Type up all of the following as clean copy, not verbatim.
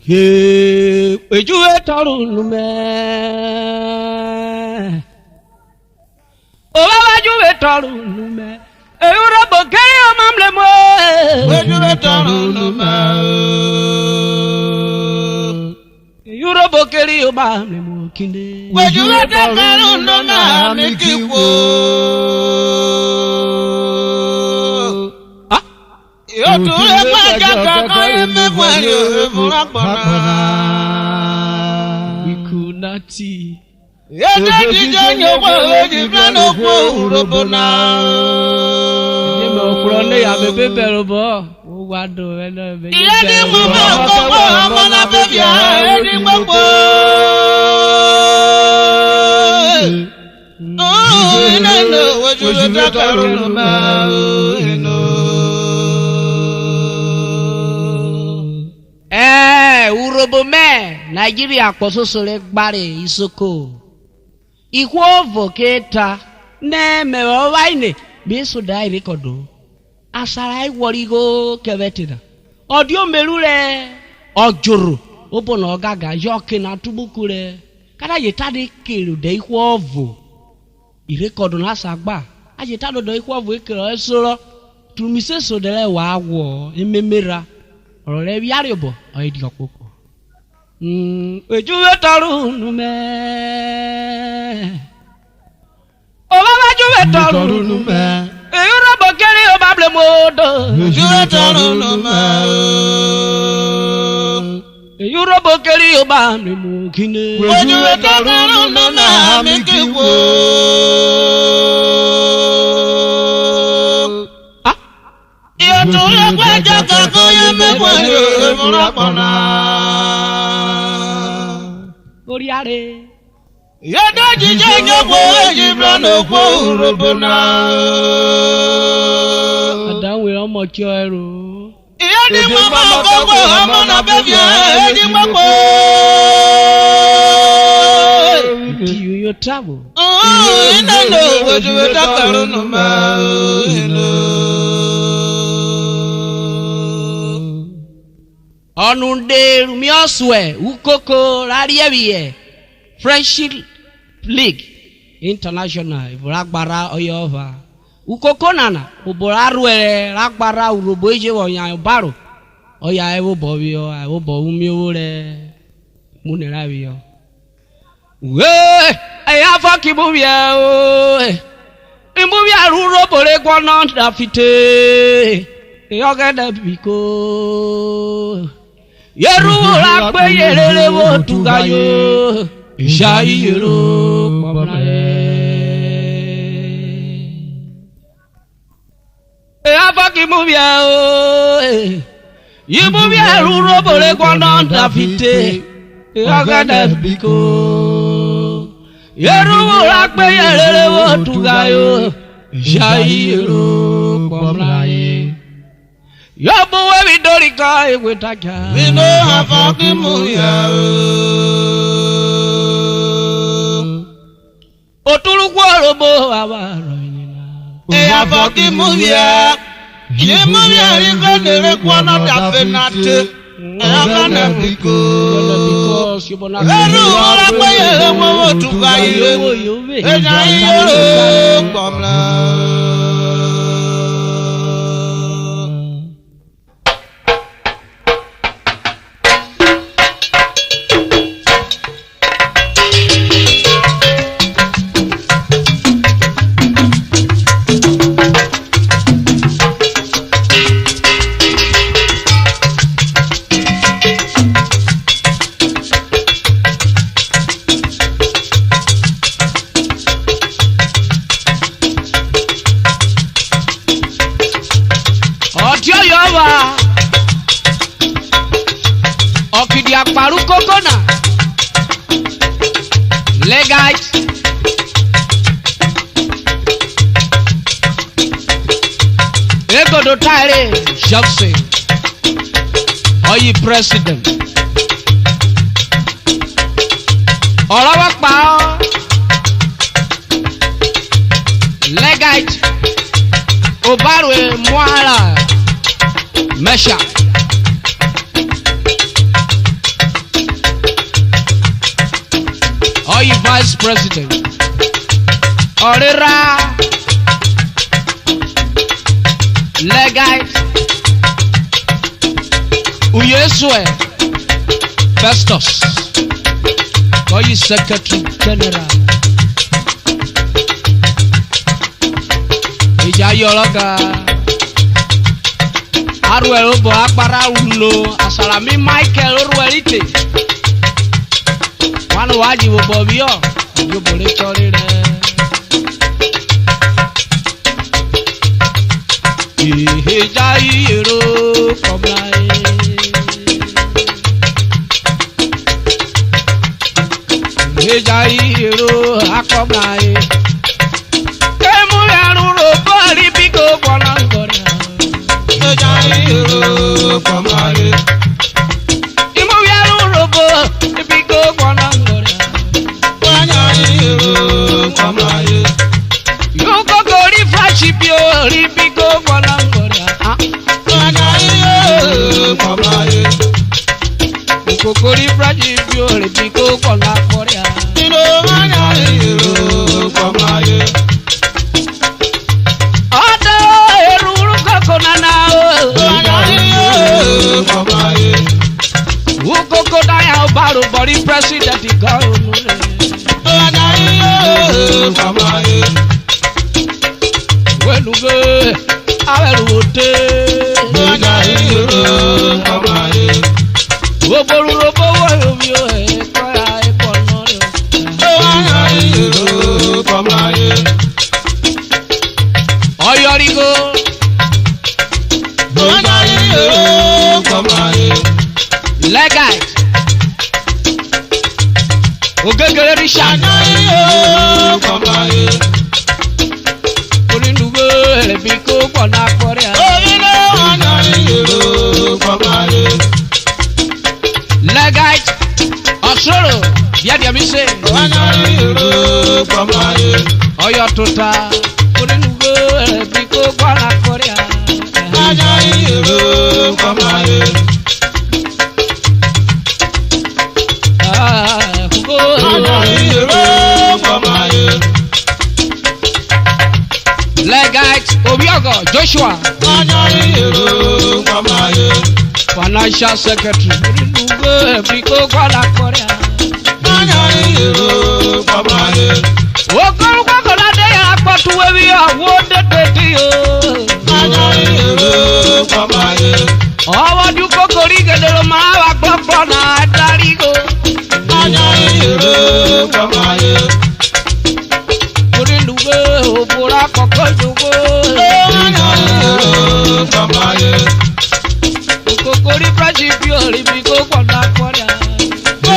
Hey, Juvwe Torunume. Oh, Juvwe Torunume. Uruma kiri omamle mo. Juvwe Torunume. Uruma kiri omamle mo kinde. Juvwe Torunume amikiwo. Yotule majaka kaya mefwayo murakbana. Ikunati. Yete dijanyo kwa jibrano kwa urobona. Yeme okurone ya bebe berobo. Wado eno bebe. Yedi mama koko amana bebya edi kpokpo. Inano Juvwe Torunume ino. Urobome Nigeria kpososore gbare isoko. Ikwo voketa ne me waine bi soda irekodo. Asara iworigo kebetina. Odio merure ojoro obono ogaga yoke na tubukure. Kada yetade kero de ikwo vo. Irekodo na sagba. Ajetado do ikwo vo ekero esoro. Tumise sodele wa awo ememera. Ọ̀rẹ́ bí àrẹ̀bọ̀ ọ̀yẹ́ di Kpokpo. Juvwe Torunume. Juvwe Torunume. Uruma kiri omamle mo do. Juvwe Torunume. Uruma kiri omamle mo kinde. Juvwe Torunume amikiwo. Yotule majaka kaya mefwayo murakbana. Oriare. Yete dijanyo kwa jibrano kwa urobona. Adanwe ọmọ tí ọ ẹrù. Yedi mama koko amana bebya edi kpokpo. Do you travel? Inano Juvwe Torunume ino. Onunde rumioswe ukoko rariebiye Friendship League International Ragbara Oyova ukoko nana ubora ruere ragbara urobo eje woyan baro oya ewo bobio ewo bo umiore munerabiyo we aya faki bubia o imbubia rurobo re gwono dafite yogede biko Yeru la pe yerere wo tugayo Ishayi yero pamlaye Afaki mubia o Yimubia rurobo le gwana dafite Agada biko Yeru la pe yerere wo tugayo Ishayi yero pamlaye Yobu we dorika ewetaja. We know afaki muya. Otulukwo robo abaro yina. Afaki muya. Ye muya riko nere kwana dafenate. Agana biko. Eru ora kweye wo tugaye. Eja yero pamla. Okidi akparu kokona legite Egodo tire Juvwe Oyi president Ọlọ́wọ́ pa ọ́ legite Obarwe Mwara Mesha Vice President. Orira Legite Uyeswe Festus Koyi Secretary General Ijayologa Arwelo bo akpara ulo Asalami Michael Orwelite Wanu waji wo bobio yo bole chori re Ijayiro komlae Ijayiro akomlae Kemu yaruro boli biko bonangora Ijayiro komlae Imu yaruro boli biko bonangora Ijayiro komlae Yuko gori friendship yo ribiko bonangora Ijayiro komlae Kokori friendship yo ribiko bonangora Ijayiro komlae Odo eruru kokonana Ijayiro komlae Ukoko daya obaru body president igonu Ijayiro komlae Weluge aweluote Ijayiro komlae Oboru robo woyomio ekora epono Ijayiro komlae Oyorigo Ijayiro komlae Legite Ogegere Richard Ijayiro komlae Onindugo ebiko pona korea Ijayiro komlae Legite Osoro Biadia mise Ijayiro komlae Oyo tota Onindugo ebiko pona korea Ijayiro komlae Ijayiro komlae Legite Obiogo Joshua Ijayiro komlae Financial Secretary Onindugo ebiko pona korea Ijayiro komlae Okorukwa kolade ya akpatu wewi awo dededi yo Ijayiro komlae Awadu kokori gedelo ma wa gbogbo na darigo Ijayiro komlae Onindugo obura koko jogo Ijayiro komlae Kokori principio libiko kona korea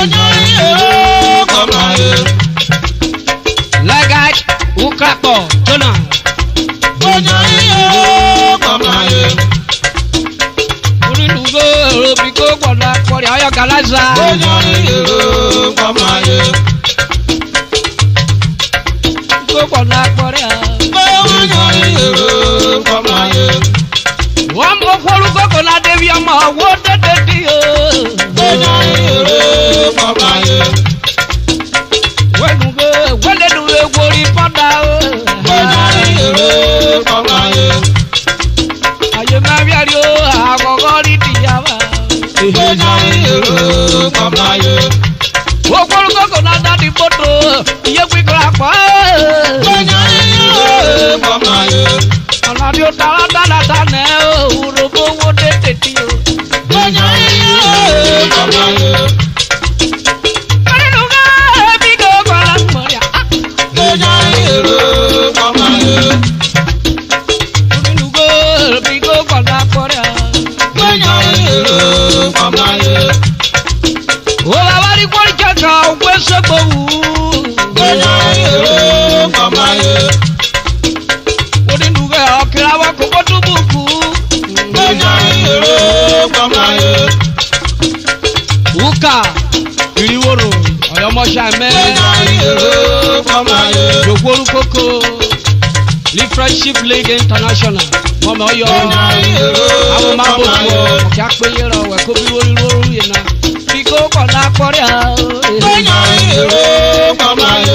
Ijayiro komlae Legite Kpokpo Jonah Ijayiro komlae Onindugo libiko kona korea Oyo Galaza Ijayiro komlae libiko kona korea Ijayiro komlae Wambo kwaluko kona devi ama awo dededi yo Ijayiro komlae Wenuge welenuge wori pada Ijayiro komlae Aye mabiari o agogori tiyaba Ijayiro komlae Okwaluko kona dadi boto iye kwikora kwa Ijayiro komlae Anadio tala tala tane urobo wo dededi yo Ijayiro komlae Wenuge bigo kwala moria Ijayiro komlae Wenuge bigo kwala korea Ijayiro komlae Ola bari kwali kaka ugwese bowu Ijayiro komlae Onindugo okirawa kobotubuku Ijayiro komlae Uka Iriworo Oyomosha me Ijayiro komlae Jogboru Koko League Friendship League International Mama Oyo Àwọn máa bò tó ọ kí a pé yẹra ọ̀wẹ̀ kó bí wọ́n rí yẹn náà. Bí kò kọ̀ náà kọ́rí à. Ijayiro komlae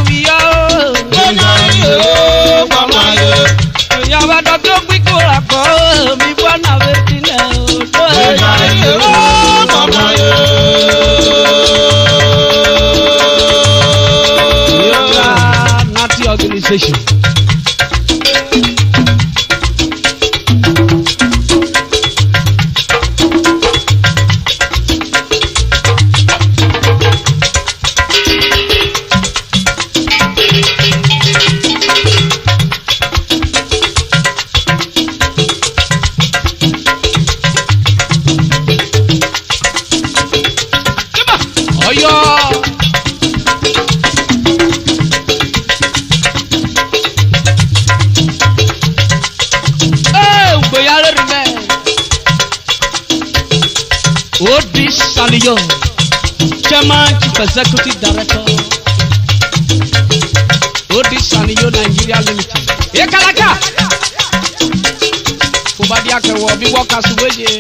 yo. Ya va do to pico la ko mi buona vertina. Nazi organization. Nathaniel, Chairman, Chief Executive Director, Nathaniel Nigeria Limited. Ekalaka. Kubadia kewo bi work as weje.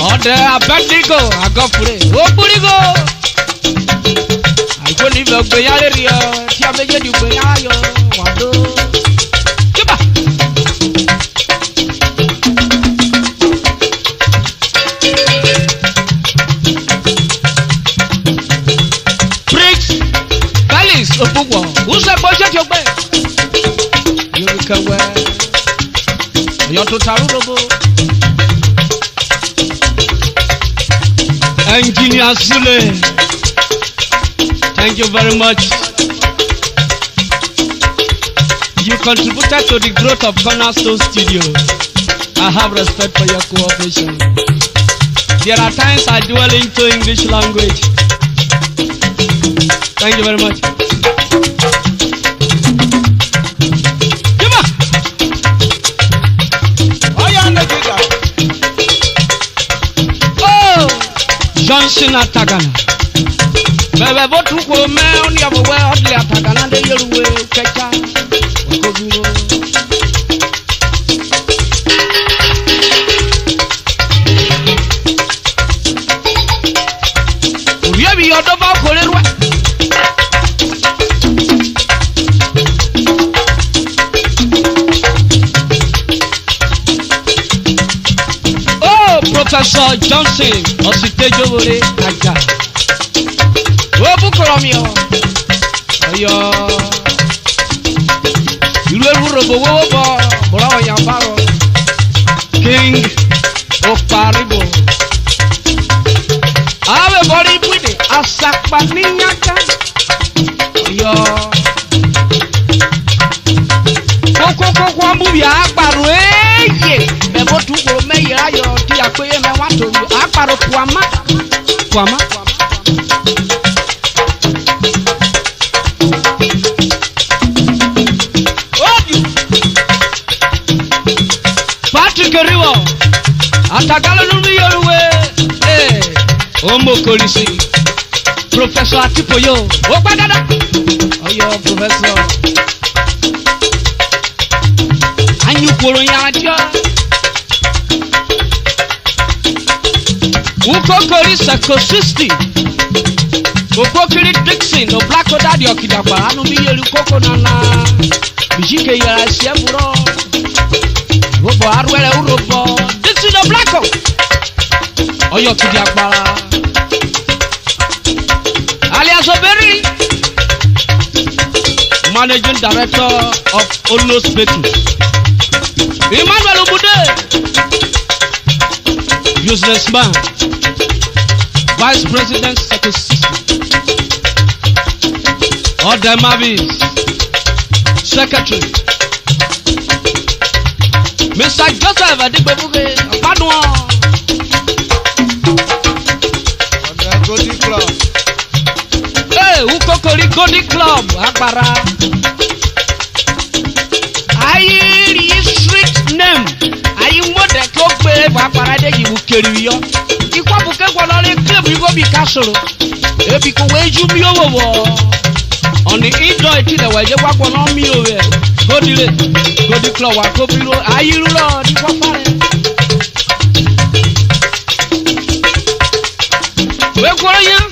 Ode abedigo agofure. Opurigo. Ajo ni be gbe yare ri o, ti abeje di gbe yayo. Wado. Kiba. Opugbo, use boje ti ogbe. Yorùkẹwẹ, Ọ̀yọ́ tó taru robo. Engineer Sule, thank you very much. You contributed to the growth of Cornerstone Studio. I have respect for your cooperation. There are times I dwell into English language. Thank you very much. Johnson Atagana. Bebe votu ko me oni abowe odle Atagana de yeruwe kecha. Okobiro. Oye bi odo ba kolerwa. Professor Johnson Ositejowore Aja. Obukoromio. Oyo. Iru ewurobo wowo bora oyambaro. King Oparibo. Awe bori pide asakpa ninyaka. Oyo. Koko ambubi agbaru eye. Bebo tuko meyi ayo ti akoye me wa to aparo puama. Patrick Riwo Atagalo numi yoruwe Omo Kolisi Professor Atipoyo Opadada Oyo Professor Anyu Polo Yadio Ukokori Sakosisti Ukokiri Dixon no Black Oda di Okidagba anu mi yelu koko nana Bijike yara sieburo Robo arwele urobo Dixon no Black Oyo Kidagba Alias Oberi Managing Director of Olos Bakery Emmanuel Obude Businessman Vice President Secretary Ode Mavis Secretary Mr. Joseph Adigbebuge Apaduo Ode Golden Club Ukokori Golden Club Agbara Ayi street name Ayi mode kokpe Agbara de yiwu keriyo Ikwa buke gwalole club yugo bi kasoro Ebi ko weju mi owowo Oni ido iti le weje gwagwo no mi owe Golden Club wa ko biro ayiru lo di kwa fare We kworo yan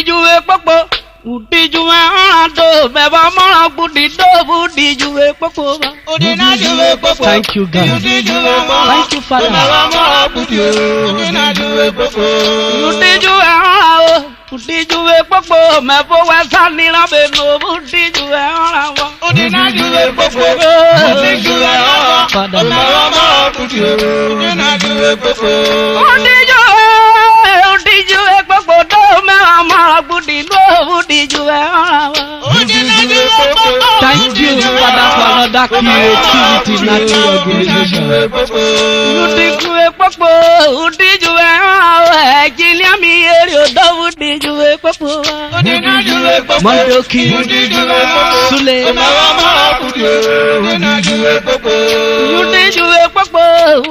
Juvwe Kpokpo. Udi Juvwe do beba mara budi do budi Juvwe Kpokpo. Udi na Juvwe Kpokpo. Thank you God. Thank you Father. Beba mara budi udi na Juvwe Kpokpo. Udi Juvwe Kpokpo me fo wa sani la be no udi Juvwe wa. Udi na Juvwe Kpokpo. Udi Juvwe Father. Beba mara budi udi na Juvwe Kpokpo. Udi Juvwe Kpokpo do me mara budi do udi Juvwe wa. Udi na Juvwe Kpokpo. Thank you Father for another creativity natural organization. Udi Juvwe Kpokpo, udi Juvwe wa. Jilia mi eri do udi Juvwe Kpokpo. Udi na Juvwe Kpokpo. Mondoki, Udi Juvwe Sule, Beba mara budi udi na Juvwe Kpokpo. udi Juvwe Kpokpo,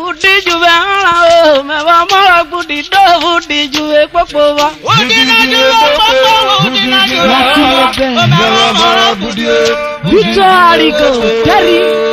udi Juvwe wa. Me wa mara budi do udi Juvwe Kpokpo wa. Udi na Juvwe Kpokpo. Udi na Juvwe Kpokpo. Beba mara budi udi Victor Arigo, Terry.